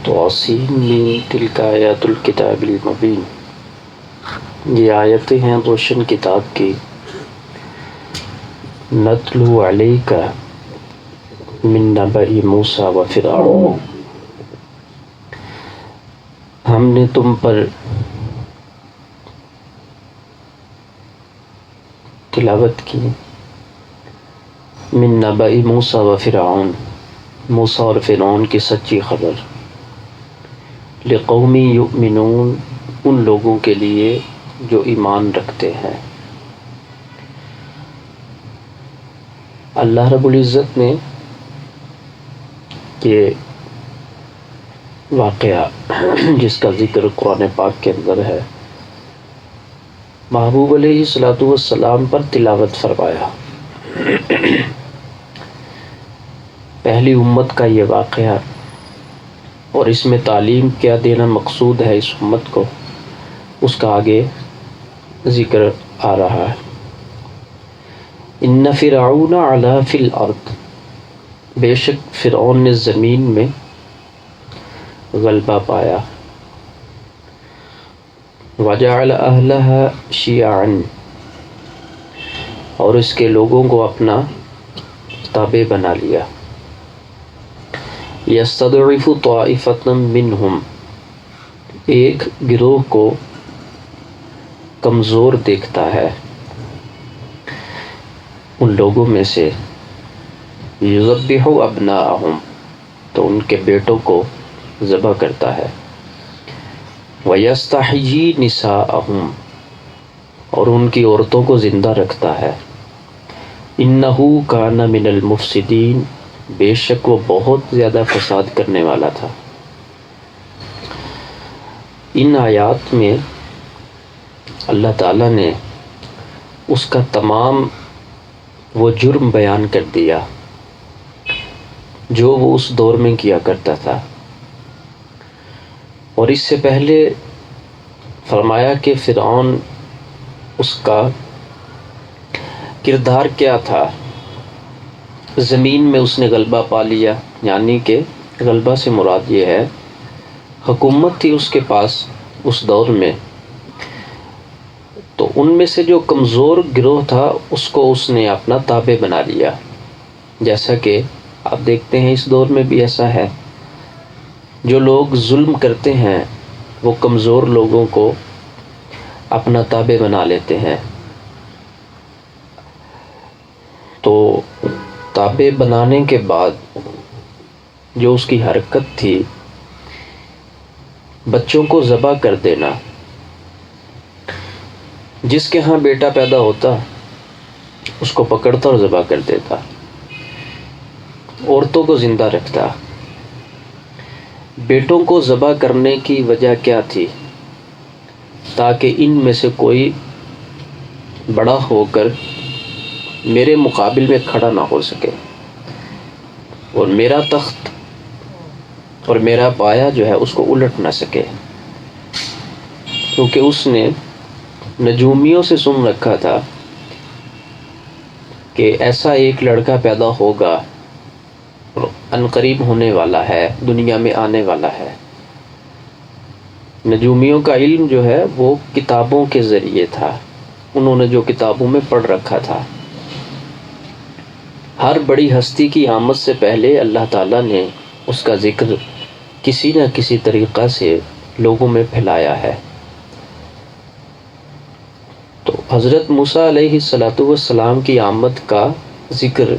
توسین تلک آیات الکتاب المبین، یہ آیتیں ہیں روشن کتاب کی۔ نتلو علیک من نبأ موسیٰ و فرعون، ہم نے تم پر تلاوت کی من نبأ موسیٰ و فرعون، موسیٰ اور فرعون کی سچی خبر، لقوم یؤمنون، ان لوگوں کے لیے جو ایمان رکھتے ہیں۔ اللہ رب العزت نے یہ واقعہ جس کا ذکر قرآن پاک کے اندر ہے، محبوب علیہ الصلوۃ والسلام پر تلاوت فرمایا۔ پہلی امت کا یہ واقعہ، اور اس میں تعلیم کیا دینا مقصود ہے اس امت کو، اس کا آگے ذکر آ رہا ہے۔ ان فرعون علا فی الارض، بے شک فرعون نے زمین میں غلبہ پایا۔ وجعل اہلها شیعا، اور اس کے لوگوں کو اپنا تابع بنا لیا۔ یستضعف طائفة منہم، ایک گروہ کو کمزور دیکھتا ہے ان لوگوں میں سے۔ یذبح ابناءہم، تو ان کے بیٹوں کو ذبح کرتا ہے۔ ویستحیی نساءہم، اور ان کی عورتوں کو زندہ رکھتا ہے۔ انہ کان من المفسدین، بے شک وہ بہت زیادہ فساد کرنے والا تھا۔ ان آیات میں اللہ تعالیٰ نے اس کا تمام وہ جرم بیان کر دیا جو وہ اس دور میں کیا کرتا تھا، اور اس سے پہلے فرمایا کہ فرعون، اس کا کردار کیا تھا۔ زمین میں اس نے غلبہ پا لیا، یعنی کہ غلبہ سے مراد یہ ہے حکومت تھی اس کے پاس اس دور میں، تو ان میں سے جو کمزور گروہ تھا اس کو اس نے اپنا تابع بنا لیا۔ جیسا کہ آپ دیکھتے ہیں اس دور میں بھی ایسا ہے، جو لوگ ظلم کرتے ہیں وہ کمزور لوگوں کو اپنا تابع بنا لیتے ہیں۔ تو تابع بنانے کے بعد جو اس کی حرکت تھی، بچوں کو ذبح کر دینا، جس کے ہاں بیٹا پیدا ہوتا اس کو پکڑتا اور ذبح کر دیتا، عورتوں کو زندہ رکھتا۔ بیٹوں کو ذبح کرنے کی وجہ کیا تھی؟ تاکہ ان میں سے کوئی بڑا ہو کر میرے مقابل میں کھڑا نہ ہو سکے، اور میرا تخت اور میرا پایا جو ہے اس کو الٹ نہ سکے، کیونکہ اس نے نجومیوں سے سن رکھا تھا کہ ایسا ایک لڑکا پیدا ہوگا، عنقریب ہونے والا ہے، دنیا میں آنے والا ہے۔ نجومیوں کا علم جو ہے وہ کتابوں کے ذریعے تھا، انہوں نے جو کتابوں میں پڑھ رکھا تھا۔ ہر بڑی ہستی کی آمد سے پہلے اللہ تعالیٰ نے اس کا ذکر کسی نہ کسی طریقہ سے لوگوں میں پھیلایا ہے۔ تو حضرت موسیٰ علیہ الصلوۃ والسلام کی آمد کا ذکر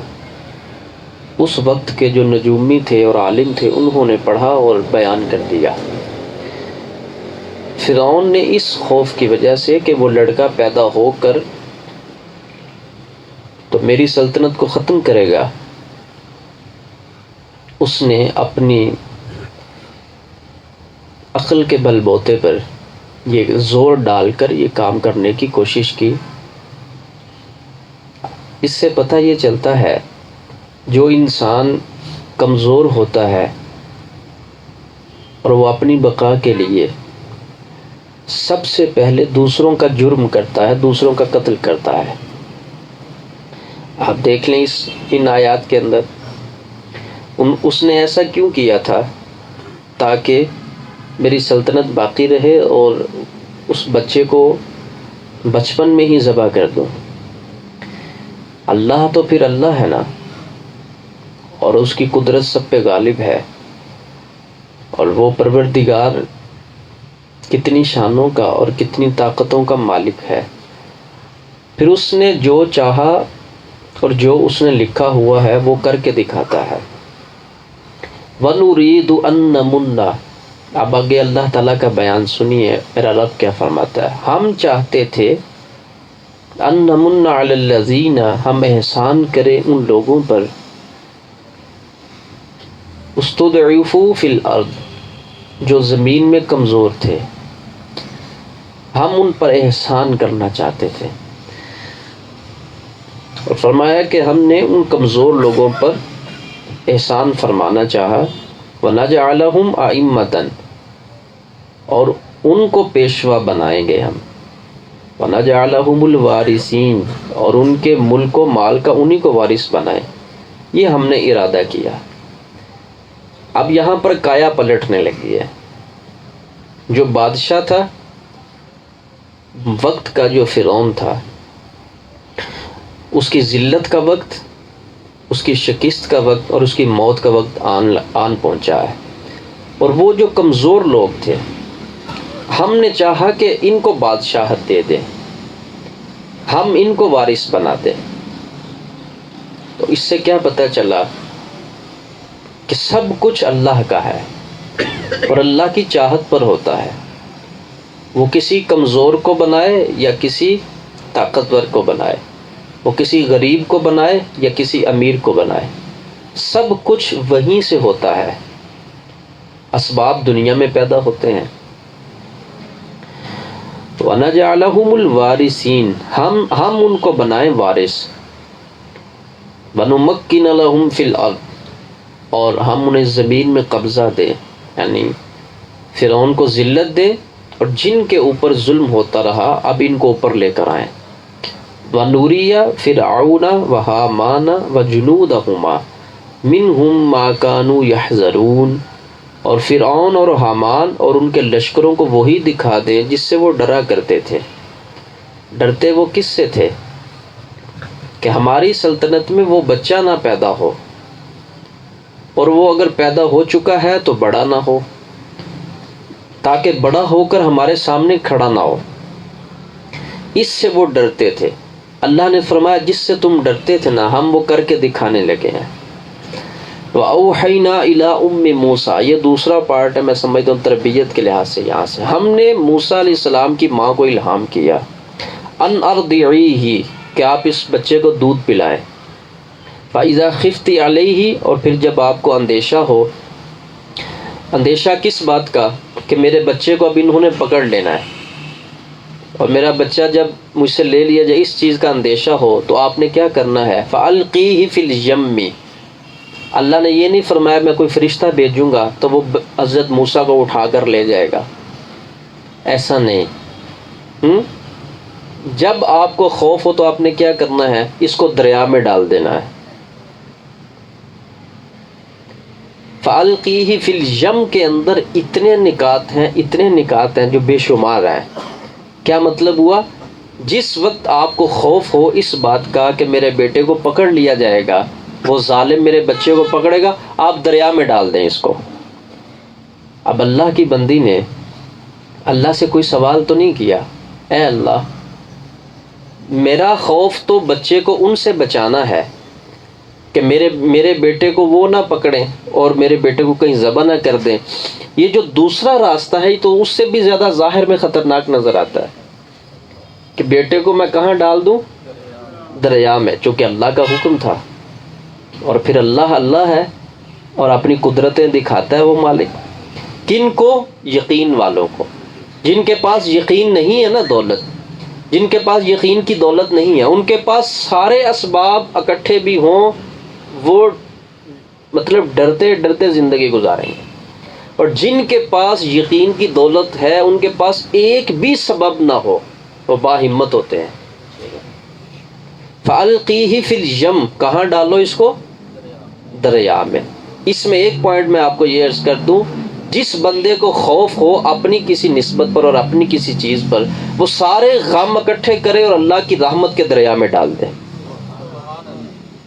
اس وقت کے جو نجومی تھے اور عالم تھے انہوں نے پڑھا اور بیان کر دیا۔ فرعون نے اس خوف کی وجہ سے کہ وہ لڑکا پیدا ہو کر تو میری سلطنت کو ختم کرے گا، اس نے اپنی عقل کے بل بوتے پر یہ زور ڈال کر یہ کام کرنے کی کوشش کی۔ اس سے پتہ یہ چلتا ہے جو انسان کمزور ہوتا ہے اور وہ اپنی بقا کے لیے سب سے پہلے دوسروں کا جرم کرتا ہے، دوسروں کا قتل کرتا ہے۔ آپ دیکھ لیں ان آیات کے اندر اس نے ایسا کیوں کیا تھا تاکہ میری سلطنت باقی رہے اور اس بچے کو بچپن میں ہی ذبح کر دوں۔ اللہ تو پھر اللہ ہے نا، اور اس کی قدرت سب پہ غالب ہے، اور وہ پروردگار کتنی شانوں کا اور کتنی طاقتوں کا مالک ہے۔ پھر اس نے جو چاہا اور جو اس نے لکھا ہوا ہے وہ کر کے دکھاتا ہے۔ وَنُرِيدُ أَن نَّمُنَّ، اب آگے اللہ تعالیٰ کا بیان سنیے میرا رب کیا فرماتا ہے۔ ہم چاہتے تھے أَن نَّمُنَّ عَلَى الَّذِينَ، ہم احسان کریں ان لوگوں پر، استضعفوا فی الارض، جو زمین میں کمزور تھے، ہم ان پر احسان کرنا چاہتے تھے۔ اور فرمایا کہ ہم نے ان کمزور لوگوں پر احسان فرمانا چاہا، وَنَجْعَلَهُمْ أَئِمَّةً، اور ان کو پیشوا بنائیں گے ہم، وَنَجْعَلَهُمُ الْوَارِثِينَ، اور ان کے ملک و مال کا انہی کو وارث بنائیں۔ یہ ہم نے ارادہ کیا۔ اب یہاں پر کایا پلٹنے لگی ہے۔ جو بادشاہ تھا وقت کا، جو فرعون تھا، اس کی ذلت کا وقت، اس کی شکست کا وقت اور اس کی موت کا وقت آن پہنچا ہے۔ اور وہ جو کمزور لوگ تھے، ہم نے چاہا کہ ان کو بادشاہت دے دیں، ہم ان کو وارث بنا دیں۔ تو اس سے کیا پتہ چلا کہ سب کچھ اللہ کا ہے اور اللہ کی چاہت پر ہوتا ہے۔ وہ کسی کمزور کو بنائے یا کسی طاقتور کو بنائے، وہ کسی غریب کو بنائے یا کسی امیر کو بنائے، سب کچھ وہیں سے ہوتا ہے۔ اسباب دنیا میں پیدا ہوتے ہیں۔ وَنَجْعَلَهُمُ الْوَارِثِينَ، ہم ان کو بنائیں وارث، وَنُمَكِّنَ لَهُمْ فِي الْأَرْضِ، اور ہم انہیں زمین میں قبضہ دیں، یعنی فرعون کو ذلت دیں، اور جن کے اوپر ظلم ہوتا رہا اب ان کو اوپر لے کر آئیں۔ وَنُرِيَ فِرْعَوْنَ وَهَامَانَ وَجُنُودَهُمَا مِنْهُمْ مَا كَانُوا يَحْذَرُونَ، اور فرعون اور حامان اور ان کے لشکروں کو وہی دکھا دیں جس سے وہ ڈرا کرتے تھے۔ ڈرتے وہ کس سے تھے؟ کہ ہماری سلطنت میں وہ بچہ نہ پیدا ہو، اور وہ اگر پیدا ہو چکا ہے تو بڑا نہ ہو، تاکہ بڑا ہو کر ہمارے سامنے کھڑا نہ ہو۔ اس سے وہ ڈرتے تھے۔ اللہ نے فرمایا جس سے تم ڈرتے تھے نا، ہم وہ کر کے دکھانے لگے ہیں۔ وَأَوْحَيْنَا إِلَىٰ أُمِّ مُوسَىٰ، یہ دوسرا پارٹ ہے، میں سمجھتا ہوں تربیت کے لحاظ سے یہاں سے ہم نے موسیٰ علیہ السلام کی ماں کو الہام کیا، أَنْ أَرْضِعِيهِ، کہ آپ اس بچے کو دودھ پلائیں، فَإِذَا خِفْتِ عَلَيْهِ، اور پھر جب آپ کو اندیشہ ہو، اندیشہ کس بات کا؟ کہ میرے بچے کو اب انہوں نے پکڑ لینا ہے، اور میرا بچہ جب مجھ سے لے لیا جائے، اس چیز کا اندیشہ ہو، تو آپ نے کیا کرنا ہے؟ فَأَلْقِيهِ فِي الْيَمِّ، اللہ نے یہ نہیں فرمایا میں کوئی فرشتہ بھیجوں گا تو وہ حضرت موسیٰ کو اٹھا کر لے جائے گا، ایسا نہیں۔ جب آپ کو خوف ہو تو آپ نے کیا کرنا ہے؟ اس کو دریا میں ڈال دینا ہے۔ فَأَلْقِيهِ فِي الْيَمِّ کے اندر اتنے نکات ہیں جو بے شمار ہیں۔ کیا مطلب ہوا؟ جس وقت آپ کو خوف ہو اس بات کا کہ میرے بیٹے کو پکڑ لیا جائے گا، وہ ظالم میرے بچے کو پکڑے گا، آپ دریا میں ڈال دیں اس کو۔ اب اللہ کی بندی نے اللہ سے کوئی سوال تو نہیں کیا، اے اللہ میرا خوف تو بچے کو ان سے بچانا ہے کہ میرے بیٹے کو وہ نہ پکڑیں اور میرے بیٹے کو کہیں ذبح نہ کر دیں۔ یہ جو دوسرا راستہ ہے تو اس سے بھی زیادہ ظاہر میں خطرناک نظر آتا ہے کہ بیٹے کو میں کہاں ڈال دوں؟ دریا میں، چونکہ اللہ کا حکم تھا۔ اور پھر اللہ ہے اور اپنی قدرتیں دکھاتا ہے وہ مالک۔ کن کو؟ یقین والوں کو۔ جن کے پاس یقین نہیں ہے نا دولت، جن کے پاس یقین کی دولت نہیں ہے، ان کے پاس سارے اسباب اکٹھے بھی ہوں، وہ مطلب ڈرتے ڈرتے زندگی گزاریں گے۔ اور جن کے پاس یقین کی دولت ہے، ان کے پاس ایک بھی سبب نہ ہو، وہ باہمت ہوتے ہیں۔ فَأَلْقِيهِ فِي الْيَمِّ، کہاں ڈالو اس کو؟ دریا میں۔ اس میں ایک پوائنٹ میں آپ کو یہ عرض کر دوں جس بندے کو خوف ہو اپنی کسی نسبت پر اور اپنی کسی چیز پر، وہ سارے غم اکٹھے کرے اور اللہ کی رحمت کے دریا میں ڈال دے.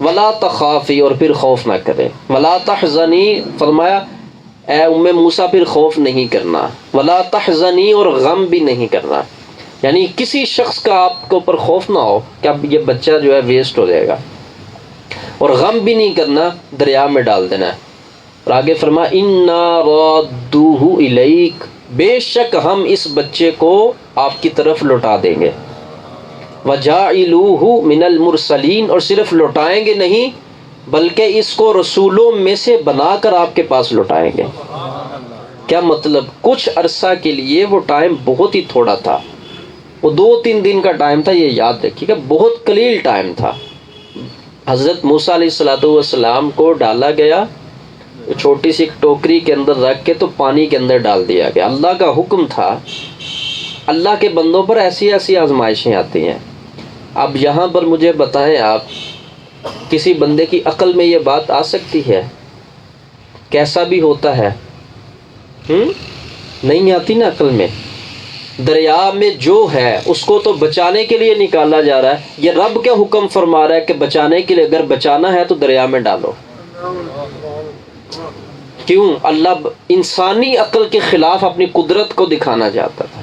ولا تخافی، اور پھر خوف نہ کرے. ولا تحزنی، فرمایا اے ام موسیٰ پھر خوف نہیں کرنا. ولا تحزنی، اور غم بھی نہیں کرنا. یعنی کسی شخص کا آپ کے اوپر خوف نہ ہو کہ اب یہ بچہ جو ہے ویسٹ ہو جائے گا، اور غم بھی نہیں کرنا، دریا میں ڈال دینا ہے. اور آگے فرما انا رادوہ الیک، بے شک ہم اس بچے کو آپ کی طرف لوٹا دیں گے. وجاعلوہ من المرسلین، اور صرف لوٹائیں گے نہیں بلکہ اس کو رسولوں میں سے بنا کر آپ کے پاس لوٹائیں گے. کیا مطلب؟ کچھ عرصہ کے لیے وہ ٹائم بہت ہی تھوڑا تھا، وہ 2-3 دن کا ٹائم تھا، یہ یاد رکھیے گا، بہت قلیل ٹائم تھا. حضرت موسیٰ علیہ السلام کو ڈالا گیا چھوٹی سی ایک ٹوکری کے اندر رکھ کے، تو پانی کے اندر ڈال دیا گیا. اللہ کا حکم تھا. اللہ کے بندوں پر ایسی ایسی آزمائشیں آتی ہیں. اب یہاں پر مجھے بتائیں، آپ کسی بندے کی عقل میں یہ بات آ سکتی ہے؟ کیسا بھی ہوتا ہے نہیں آتی نا عقل میں. دریا میں جو ہے اس کو تو بچانے کے لیے نکالا جا رہا ہے. یہ رب کیا حکم فرما رہا ہے کہ بچانے کے لیے، اگر بچانا ہے تو دریا میں ڈالو. کیوں؟ اللہ انسانی عقل کے خلاف اپنی قدرت کو دکھانا چاہتا تھا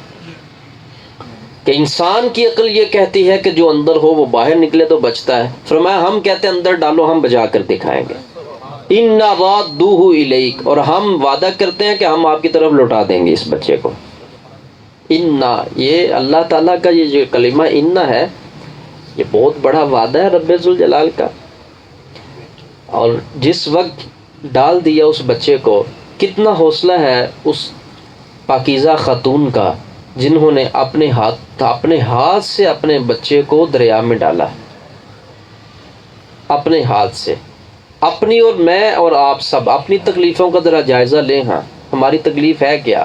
کہ انسان کی عقل یہ کہتی ہے کہ جو اندر ہو وہ باہر نکلے تو بچتا ہے. فرمایا ہم کہتے ہیں اندر ڈالو، ہم بچا کر دکھائیں گے. انا رادوہ الیک، اور ہم وعدہ کرتے ہیں کہ ہم آپ کی طرف لوٹا دیں گے اس بچے کو. انا، یہ اللہ تعالیٰ کا یہ جو کلمہ انا ہے، یہ بہت بڑا وعدہ ہے رب ذوالجلال کا. اور جس وقت ڈال دیا اس بچے کو، کتنا حوصلہ ہے اس پاکیزہ خاتون کا جنہوں نے اپنے ہاتھ سے اپنے بچے کو دریا میں ڈالا. اپنے ہاتھ سے. اپنی اور میں اور آپ سب اپنی تکلیفوں کا ذرا جائزہ لیں. ہاں ہماری تکلیف ہے کیا؟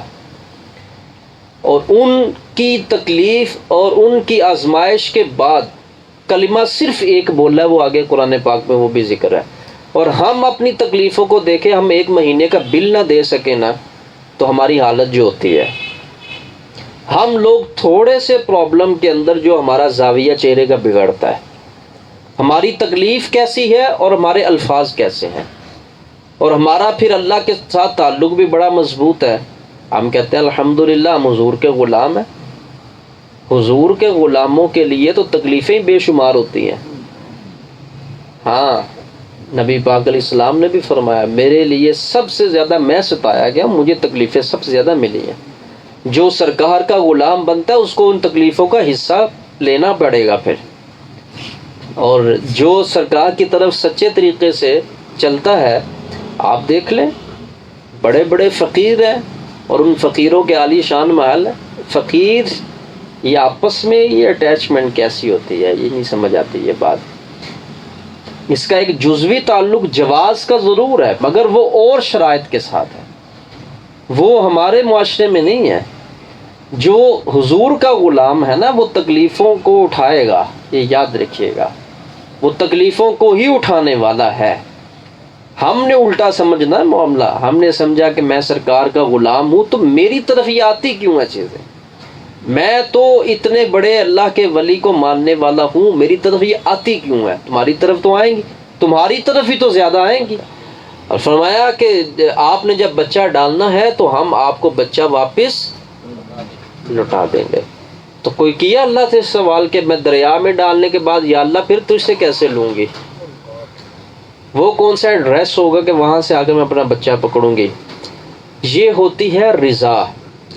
اور ان کی تکلیف اور ان کی آزمائش کے بعد کلمہ صرف ایک بولا ہے، وہ آگے قرآن پاک میں وہ بھی ذکر ہے. اور ہم اپنی تکلیفوں کو دیکھیں، ہم 1 مہینے کا بل نہ دے سکیں نا، تو ہماری حالت جو ہوتی ہے. ہم لوگ تھوڑے سے پرابلم کے اندر جو ہمارا زاویہ چہرے کا بگڑتا ہے، ہماری تکلیف کیسی ہے اور ہمارے الفاظ کیسے ہیں. اور ہمارا پھر اللہ کے ساتھ تعلق بھی بڑا مضبوط ہے. ہم کہتے ہیں الحمدللہ ہم حضور کے غلام ہیں. حضور کے غلاموں کے لیے تو تکلیفیں بے شمار ہوتی ہیں. ہاں نبی پاک علیہ السلام نے بھی فرمایا میرے لیے سب سے زیادہ میں ستایا گیا، مجھے تکلیفیں سب سے زیادہ ملی ہیں. جو سرکار کا غلام بنتا ہے اس کو ان تکلیفوں کا حصہ لینا پڑے گا پھر. اور جو سرکار کی طرف سچے طریقے سے چلتا ہے، آپ دیکھ لیں بڑے بڑے فقیر ہیں اور ان فقیروں کے عالی شان محل ہے. فقیر یہ آپس میں یہ اٹیچمنٹ کیسی ہوتی ہے، یہ نہیں سمجھ آتی یہ بات. اس کا ایک جزوی تعلق جواز کا ضرور ہے، مگر وہ اور شرائط کے ساتھ ہے، وہ ہمارے معاشرے میں نہیں ہے. جو حضور کا غلام ہے نا، وہ تکلیفوں کو اٹھائے گا، یہ یاد رکھیے گا، وہ تکلیفوں کو ہی اٹھانے والا ہے. ہم نے الٹا سمجھنا ہے معاملہ. ہم نے سمجھا کہ میں سرکار کا غلام ہوں تو میری طرف یہ آتی کیوں ہے چیزیں، میں تو اتنے بڑے اللہ کے ولی کو ماننے والا ہوں، میری طرف یہ آتی کیوں ہے. تمہاری طرف تو آئیں گی، تمہاری طرف ہی تو زیادہ آئیں گی. اور فرمایا کہ آپ نے جب بچہ ڈالنا ہے تو ہم آپ کو بچہ واپس لوٹا دیں گے. تو کوئی کیا اللہ سے سوال کہ میں دریا میں ڈالنے کے بعد یا اللہ پھر تجھ سے کیسے لوں گی؟ وہ کون سا ایڈریس ہوگا کہ وہاں سے آ کر میں اپنا بچہ پکڑوں گی؟ یہ ہوتی ہے رضا،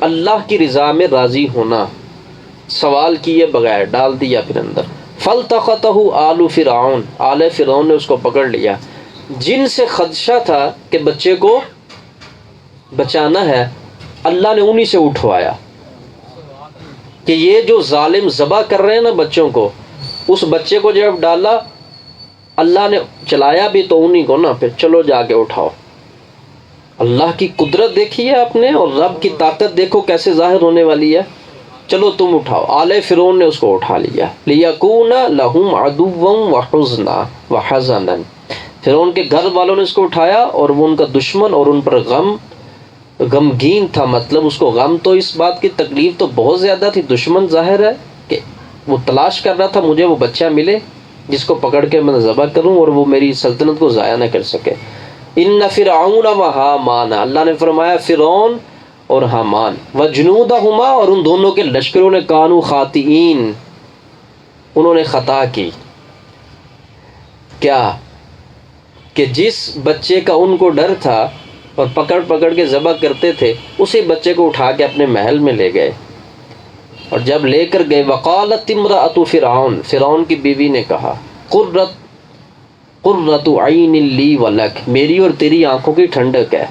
اللہ کی رضا میں راضی ہونا. سوال کیے بغیر ڈال دیا پھر اندر. فَالْتَقَطَهُ آلُ فِرْعَوْنَ، آل فرعون نے اس کو پکڑ لیا. جن سے خدشہ تھا کہ بچے کو بچانا ہے، اللہ نے انہی سے اٹھوایا کہ یہ جو ظالم ذبح کر رہے ہیں نا بچوں کو، اس بچے کو جب ڈالا اللہ نے چلایا بھی تو انہی کو نا، پھر چلو جا کے اٹھاؤ. اللہ کی قدرت دیکھی ہے آپ نے، اور رب کی طاقت دیکھو کیسے ظاہر ہونے والی ہے. چلو تم اٹھاؤ. آل فرعون نے اس کو اٹھا لیا. لِيَكُونَ لَهُمْ عَدُوًّا وَحَزَنًا، فرعون کے گھر والوں نے اس کو اٹھایا اور وہ ان کا دشمن اور ان پر غم غمگین تھا، مطلب اس کو غم تو اس بات کی تکلیف تو بہت زیادہ تھی، دشمن ظاہر ہے کہ وہ تلاش کر رہا تھا مجھے وہ بچہ ملے جس کو پکڑ کے میں ذبح کروں اور وہ میری سلطنت کو ضائع نہ کر سکے۔ ان فرعون و حامان، اللہ نے فرمایا فرعون اور حامان، وجنودہما، اور ان دونوں کے لشکروں نے، کانوا خاطئین، انہوں نے خطا کی۔ کیا کہ جس بچے کا ان کو ڈر تھا اور پکڑ پکڑ کے ذبح کرتے تھے، اسی بچے کو اٹھا کے اپنے محل میں لے گئے، اور جب لے کر گئے وقالت امرأۃ فرعون، فرعون کی بیوی نے کہا قرۃ عین لی ولک، میری اور تیری آنکھوں کی ٹھنڈک ہے۔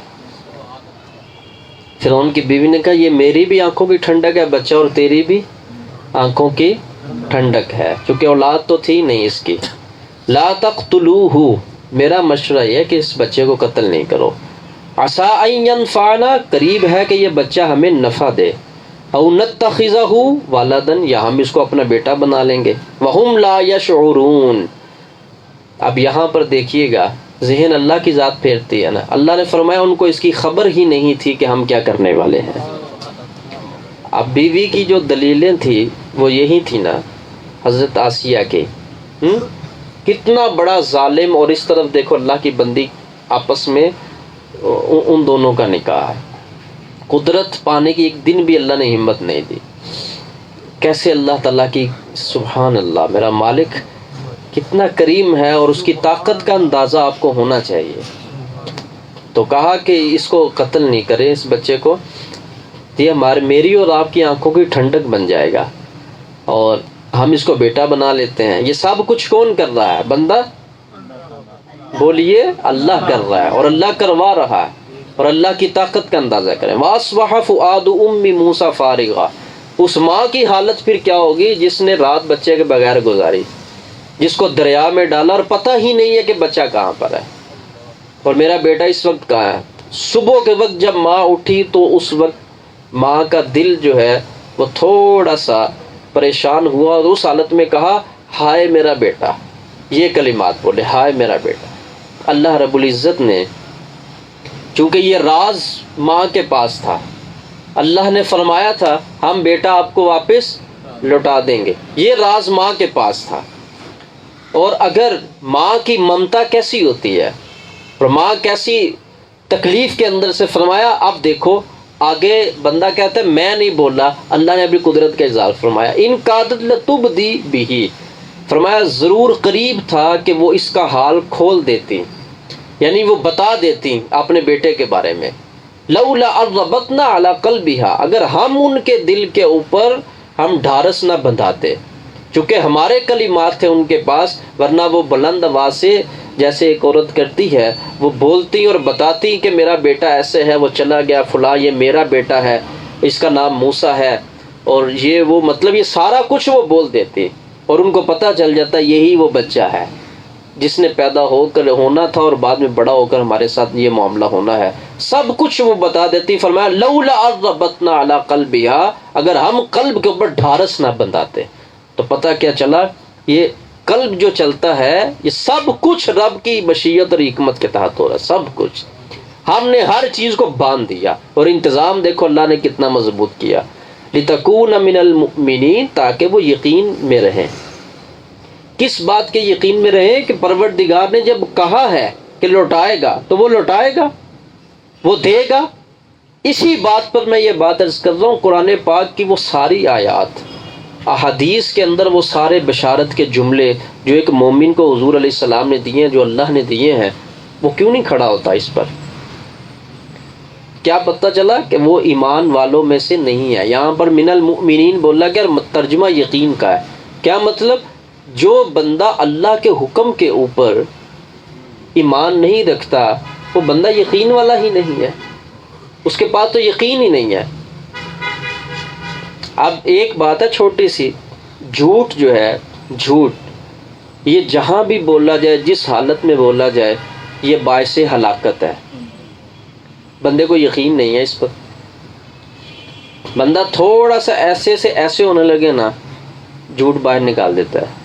فرعون کی بیوی نے کہا یہ میری بھی آنکھوں کی ٹھنڈک ہے بچہ، اور تیری بھی آنکھوں کی ٹھنڈک ہے، چونکہ اولاد تو تھی نہیں اس کی۔ لا تقتلوہ، میرا مشورہ یہ ہے کہ اس بچے کو قتل نہیں کرو، عسیٰ ان ینفعنا، قریب ہے کہ یہ بچہ ہمیں نفع دے، او نتخذہ ولدا، یا ہم اس کو اپنا بیٹا بنا لیں گے، وہم لا یشعرون۔ اب یہاں پر دیکھیے گا ذہن اللہ کی ذات پھیرتی ہے نا، اللہ نے فرمایا ان کو اس کی خبر ہی نہیں تھی کہ ہم کیا کرنے والے ہیں۔ اب بیوی کی جو دلیلیں تھی وہ یہی تھی نا، حضرت آسیہ کے، کتنا بڑا ظالم، اور اس طرف دیکھو اللہ کی بندی، آپس میں ان دونوں کا نکاح ہے، قدرت پانے کی ایک دن بھی اللہ نے ہمت نہیں دی۔ کیسے اللہ تعالیٰ کی، سبحان اللہ، میرا مالک کتنا کریم ہے، اور اس کی طاقت کا اندازہ آپ کو ہونا چاہیے۔ تو کہا کہ اس کو قتل نہیں کریں، اس بچے کو، یہ میری اور آپ کی آنکھوں کی ٹھنڈک بن جائے گا، اور ہم اس کو بیٹا بنا لیتے ہیں۔ یہ سب کچھ کون کر رہا ہے؟ بندہ بولیے، اللہ کر رہا ہے، اور اللہ کروا رہا ہے، اور اللہ کی طاقت کا اندازہ کریں۔ وَأَصْبَحَ فُؤَادُ أُمِّ مُوسَىٰ فَارِغًا، اس ماں کی حالت پھر کیا ہوگی جس نے رات بچے کے بغیر گزاری، جس کو دریا میں ڈالا اور پتہ ہی نہیں ہے کہ بچہ کہاں پر ہے، اور میرا بیٹا اس وقت کہاں ہے۔ صبح کے وقت جب ماں اٹھی تو اس وقت ماں کا دل جو ہے وہ تھوڑا سا پریشان ہوا، اور اس حالت میں کہا ہائے میرا بیٹا، یہ کلمات بولے، ہائے میرا بیٹا۔ اللہ رب العزت نے، چونکہ یہ راز ماں کے پاس تھا، اللہ نے فرمایا تھا ہم بیٹا آپ کو واپس لوٹا دیں گے، یہ راز ماں کے پاس تھا۔ اور اگر ماں کی ممتا کیسی ہوتی ہے، اور ماں کیسی تکلیف کے اندر سے، فرمایا اب دیکھو آگے بندہ کہتا ہے میں نہیں بولا، اللہ نے اپنی قدرت کا اظہار فرمایا، ان کادت لتبدی بہ، فرمایا ضرور قریب تھا کہ وہ اس کا حال کھول دیتی، یعنی وہ بتا دیتی اپنے بیٹے کے بارے میں۔ لولا اربطنا علی قلبها، اگر ہم ان کے دل کے اوپر ہم ڈھارس نہ بندھاتے، چونکہ ہمارے کلمات تھے ان کے پاس، ورنہ وہ بلند آواز سے جیسے ایک عورت کرتی ہے، وہ بولتی اور بتاتی کہ میرا بیٹا ایسے ہے، وہ چلا گیا فلاں، یہ میرا بیٹا ہے، اس کا نام موسیٰ ہے، اور یہ وہ، مطلب یہ سارا کچھ وہ بول دیتی، اور ان کو پتہ چل جاتا یہی وہ بچہ ہے جس نے پیدا ہو کر ہونا تھا، اور بعد میں بڑا ہو کر ہمارے ساتھ یہ معاملہ ہونا ہے، سب کچھ وہ بتا دیتی۔ فرمایا لولا اربطنا علی قلبها، اگر ہم قلب کے اوپر ڈھارس نہ بندھاتے تو پتہ کیا چلا، یہ قلب جو چلتا ہے یہ سب کچھ رب کی مشیت اور حکمت کے تحت ہو رہا ہے، سب کچھ ہم نے ہر چیز کو باندھ دیا، اور انتظام دیکھو اللہ نے کتنا مضبوط کیا، لِتَكُونَ مِنَ الْمُؤْمِنِينَ، تاکہ وہ یقین میں رہیں۔ کس بات کے یقین میں رہیں؟ کہ پروردگار نے جب کہا ہے کہ لوٹائے گا تو وہ لوٹائے گا، وہ دے گا۔ اسی بات پر میں یہ بات عرض کر رہا ہوں، قرآن پاک کی وہ ساری آیات، احادیث کے اندر وہ سارے بشارت کے جملے جو ایک مومن کو حضور علیہ السلام نے دیے ہیں، جو اللہ نے دیے ہیں، وہ کیوں نہیں کھڑا ہوتا اس پر؟ کیا پتہ چلا کہ وہ ایمان والوں میں سے نہیں ہے۔ یہاں پر من المؤمنین بولا گیا، اور ترجمہ یقین کا ہے۔ کیا مطلب؟ جو بندہ اللہ کے حکم کے اوپر ایمان نہیں رکھتا، وہ بندہ یقین والا ہی نہیں ہے، اس کے پاس تو یقین ہی نہیں ہے۔ اب ایک بات ہے چھوٹی سی، جھوٹ جو ہے، جھوٹ یہ جہاں بھی بولا جائے، جس حالت میں بولا جائے، یہ باعث ہلاکت ہے۔ بندے کو یقین نہیں ہے اس پر، بندہ تھوڑا سا ایسے سے ایسے ہونے لگے نا، جھوٹ باہر نکال دیتا ہے،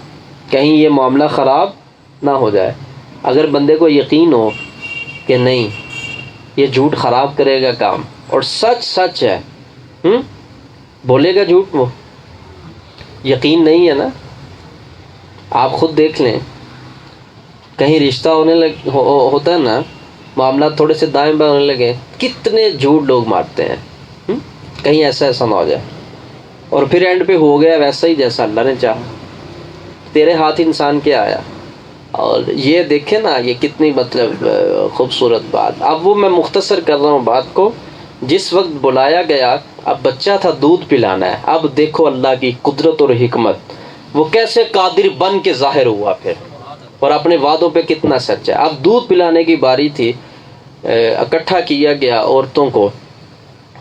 کہیں یہ معاملہ خراب نہ ہو جائے۔ اگر بندے کو یقین ہو کہ نہیں یہ جھوٹ خراب کرے گا کام، اور سچ سچ ہے، بولے گا جھوٹ وہ، یقین نہیں ہے نا۔ آپ خود دیکھ لیں، کہیں رشتہ ہوتا ہے نا، معاملات تھوڑے سے دائیں بائیں ہونے لگے، کتنے جھوٹ لوگ مارتے ہیں، کہیں ایسا نہ ہو جائے، اور پھر اینڈ پہ ہو گیا ویسا ہی جیسا اللہ نے چاہا۔ تیرے ہاتھ انسان کیا آیا؟ اور یہ دیکھیں نا، یہ کتنی مطلب خوبصورت بات۔ اب وہ میں مختصر کر رہا ہوں بات کو، جس وقت بلایا گیا، اب بچہ تھا، دودھ پلانا ہے، اب دیکھو اللہ کی قدرت اور حکمت، وہ کیسے قادر بن کے ظاہر ہوا پھر، اور اپنے وعدوں پہ کتنا سچا ہے۔ اب دودھ پلانے کی باری تھی، اکٹھا کیا گیا عورتوں کو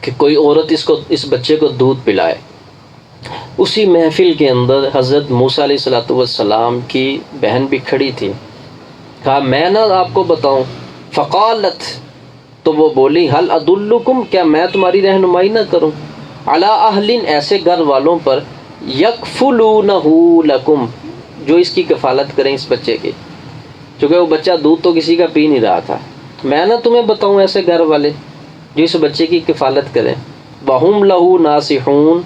کہ کوئی عورت اس بچے کو دودھ پلائے۔ اسی محفل کے اندر حضرت موسیٰ علیہ السلام کی بہن بھی کھڑی تھی، کہا میں نہ آپ کو بتاؤں، فقالت، تو وہ بولی، حل ادلکم، کیا میں تمہاری رہنمائی نہ کروں، علی اہل، ایسے گھر والوں پر، یکفلونہ لکم، جو اس کی کفالت کریں اس بچے کی، چونکہ وہ بچہ دودھ تو کسی کا پی نہیں رہا تھا، میں نہ تمہیں بتاؤں ایسے گھر والے جو اس بچے کی کفالت کریں، وہم لہ ناصحون،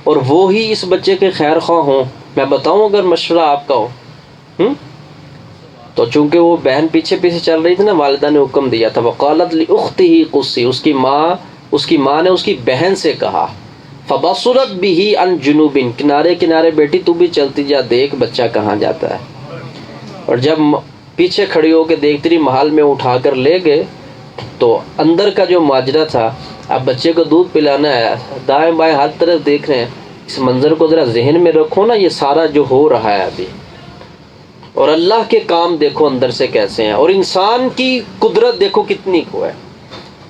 اور وہ ہی اس بچے کے خیر خواہ ہوں، میں بتاؤں اگر مشورہ آپ کا ہو۔ تو چونکہ وہ بہن پیچھے پیچھے چل رہی تھی نا، والدہ نے حکم دیا تھا، وقالت لأختہ قصی، اس کی ماں نے اس کی بہن سے کہا، فبصرت بہ عن جنوب، کنارے کنارے بیٹی تو بھی چلتی جا، دیکھ بچہ کہاں جاتا ہے۔ اور جب پیچھے کھڑی ہو کے دیکھتی رہی، محل میں اٹھا کر لے گئے، تو اندر کا جو ماجرا تھا، اب بچے کو دودھ پلانا ہے، دائیں بائیں ہر طرف دیکھ رہے ہیں، اس منظر کو ذرا ذہن میں رکھو نا، یہ سارا جو ہو رہا ہے ابھی، اور اللہ کے کام دیکھو اندر سے کیسے ہیں، اور انسان کی قدرت دیکھو کتنی کو ہے،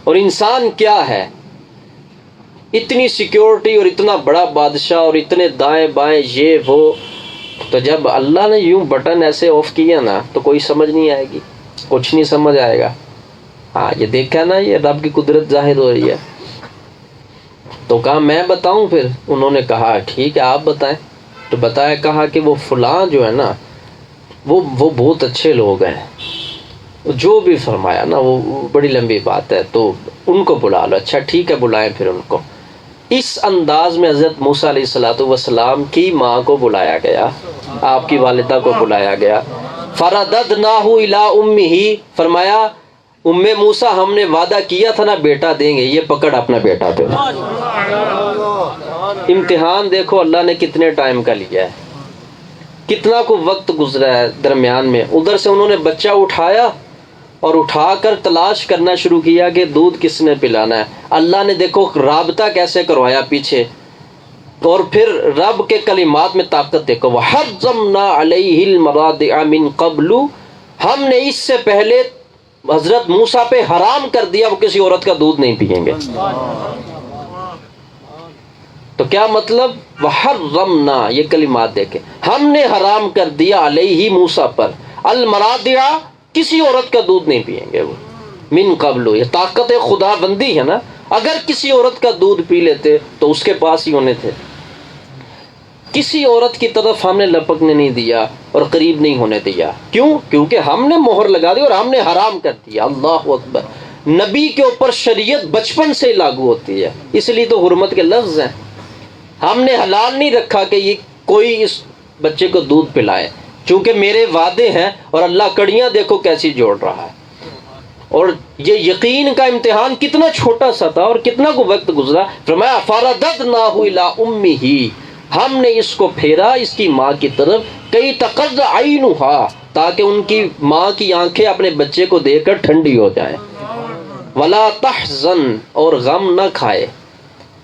اور انسان کیا ہے، اتنی سیکیورٹی اور اتنا بڑا بادشاہ اور اتنے دائیں بائیں یہ وہ، تو جب اللہ نے یوں بٹن ایسے آف کیا نا تو کوئی سمجھ نہیں آئے گی، کچھ نہیں سمجھ آئے گا۔ ہاں یہ دیکھا نا، یہ رب کی قدرت ظاہر ہو رہی ہے۔ تو کہا میں بتاؤں، پھر انہوں نے کہا ٹھیک ہے آپ بتائیں، تو بتایا، کہا کہ وہ فلاں جو ہے نا، وہ بہت اچھے لوگ ہیں، جو بھی فرمایا نا، وہ بڑی لمبی بات ہے، تو ان کو بلا لو۔ اچھا ٹھیک ہے، بلائیں پھر ان کو۔ اس انداز میں حضرت موسیٰ علیہ السلام کی ماں کو بلایا گیا، آپ کی والدہ کو بلایا گیا، فرددناہ الی امہ، فرمایا ام موسیٰ ہم نے وعدہ کیا تھا نا بیٹا دیں گے، یہ پکڑ اپنا بیٹا دے۔ امتحان دیکھو اللہ نے کتنے ٹائم کا لیا ہے، کتنا کو وقت گزرا ہے درمیان میں۔ ادھر سے انہوں نے بچہ اٹھایا اور اٹھا کر تلاش کرنا شروع کیا کہ دودھ کس نے پلانا ہے۔ اللہ نے دیکھو رابطہ کیسے کروایا پیچھے، اور پھر رب کے کلمات میں طاقت دیکھو، وَحَرَّمْنَا عَلَيْهِ الْمَرَاضِعَ مِن قَبْلُ، ہم نے اس سے پہلے حضرت موسیٰ پہ حرام کر دیا وہ کسی عورت کا دودھ نہیں پیئیں گے۔ تو کیا مطلب، وَحَرَّمْنَا، یہ کلمات دیکھیں، ہم نے حرام کر دیا علیہ موسیٰ پر، المراضع، کسی عورت کا دودھ نہیں پیئیں گے وہ، من قبل، یہ طاقت خدا بندی ہے نا، اگر کسی عورت کا دودھ پی لیتے تو اس کے پاس ہی ہونے تھے، کسی عورت کی طرف ہم نے لپکنے نہیں دیا اور قریب نہیں ہونے دیا۔ کیوں؟ کیونکہ ہم نے مہر لگا دی اور ہم نے حرام کر دیا۔ اللہ اکبر، نبی کے اوپر شریعت بچپن سے لاگو ہوتی ہے، اس لیے تو حرمت کے لفظ ہیں۔ ہم نے حلال نہیں رکھا کہ یہ کوئی اس بچے کو دودھ پلائے، چونکہ میرے وعدے ہیں، اور اللہ کڑیاں دیکھو کیسی جوڑ رہا ہے۔ اور یہ یقین کا امتحان کتنا چھوٹا سا تھا اور کتنا کو وقت گزرا، فرمایا فَرَدَدْنَاهُ إِلَىٰ أُمِّهِ، ہم نے اس کو پھیرا اس کی ماں کی طرف، کئی تقر عینها، تاکہ ان کی ماں کی آنکھیں اپنے بچے کو دیکھ کر ٹھنڈی ہو جائیں، وَلَا تَحْزَنْ، اور غم نہ کھائے۔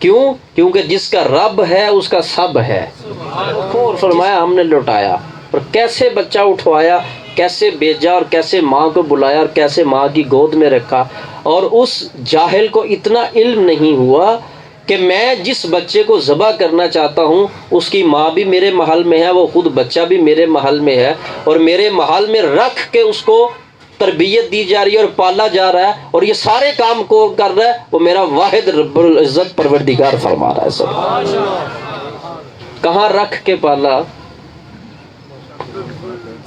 کیوں؟ کیونکہ جس کا رب ہے اس کا سب ہے۔ اور فرمایا ہم نے لوٹایا، اور کیسے بچہ اٹھوایا، کیسے بھیجا، اور کیسے ماں کو بلایا، اور کیسے ماں کی گود میں رکھا۔ اور اس جاہل کو اتنا علم نہیں ہوا کہ میں جس بچے کو ذبح کرنا چاہتا ہوں اس کی ماں بھی میرے محل میں ہے، وہ خود بچہ بھی میرے محل میں ہے، اور میرے محل میں رکھ کے اس کو تربیت دی جا رہی ہے اور پالا جا رہا ہے، اور یہ سارے کام کو کر رہا ہے وہ میرا واحد رب العزت پروردگار فرما رہا ہے۔ سب کہاں رکھ کے پالا؟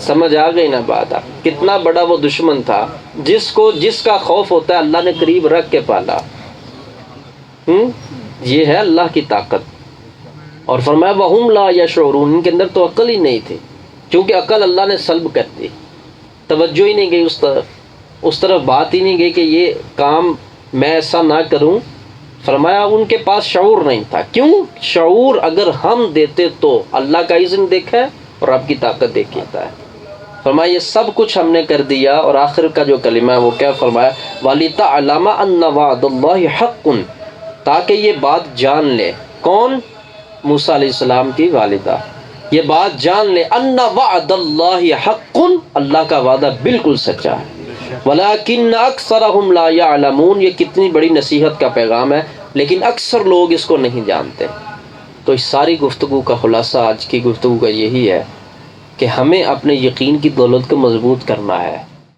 سمجھ آ گئی نا بات؟ آپ کتنا بڑا وہ دشمن تھا جس کا خوف ہوتا ہے اللہ نے قریب رکھ کے پالا۔ یہ ہے اللہ کی طاقت۔ اور فرمایا وَهُمْ لَا يَشْعُرُونَ، ان کے اندر تو عقل ہی نہیں تھی، کیونکہ عقل اللہ نے سلب کر دی، توجہ ہی نہیں گئی اس طرف بات ہی نہیں گئی کہ یہ کام میں ایسا نہ کروں۔ فرمایا ان کے پاس شعور نہیں تھا۔ کیوں؟ شعور اگر ہم دیتے تو اللہ کا اذن دیکھا ہے اور آپ کی طاقت دیکھتا ہے۔ فرمایا یہ سب کچھ ہم نے کر دیا، اور آخر کا جو کلمہ ہے وہ کیا فرمایا؟ وَلِتَعْلَمَ أَنَّ وَعْدَ اللَّهِ حَقٌّ، تاکہ یہ بات جان لے۔ کون؟ موسیٰ علیہ السلام کی والدہ یہ بات جان لے، ان وعد اللہ حق، اللہ کا وعدہ بالکل سچا ہے۔ ولیکن اکثرہم لا یعلمون، یہ کتنی بڑی نصیحت کا پیغام ہے، لیکن اکثر لوگ اس کو نہیں جانتے۔ تو اس ساری گفتگو کا خلاصہ آج کی گفتگو کا یہی ہے کہ ہمیں اپنے یقین کی دولت کو مضبوط کرنا ہے۔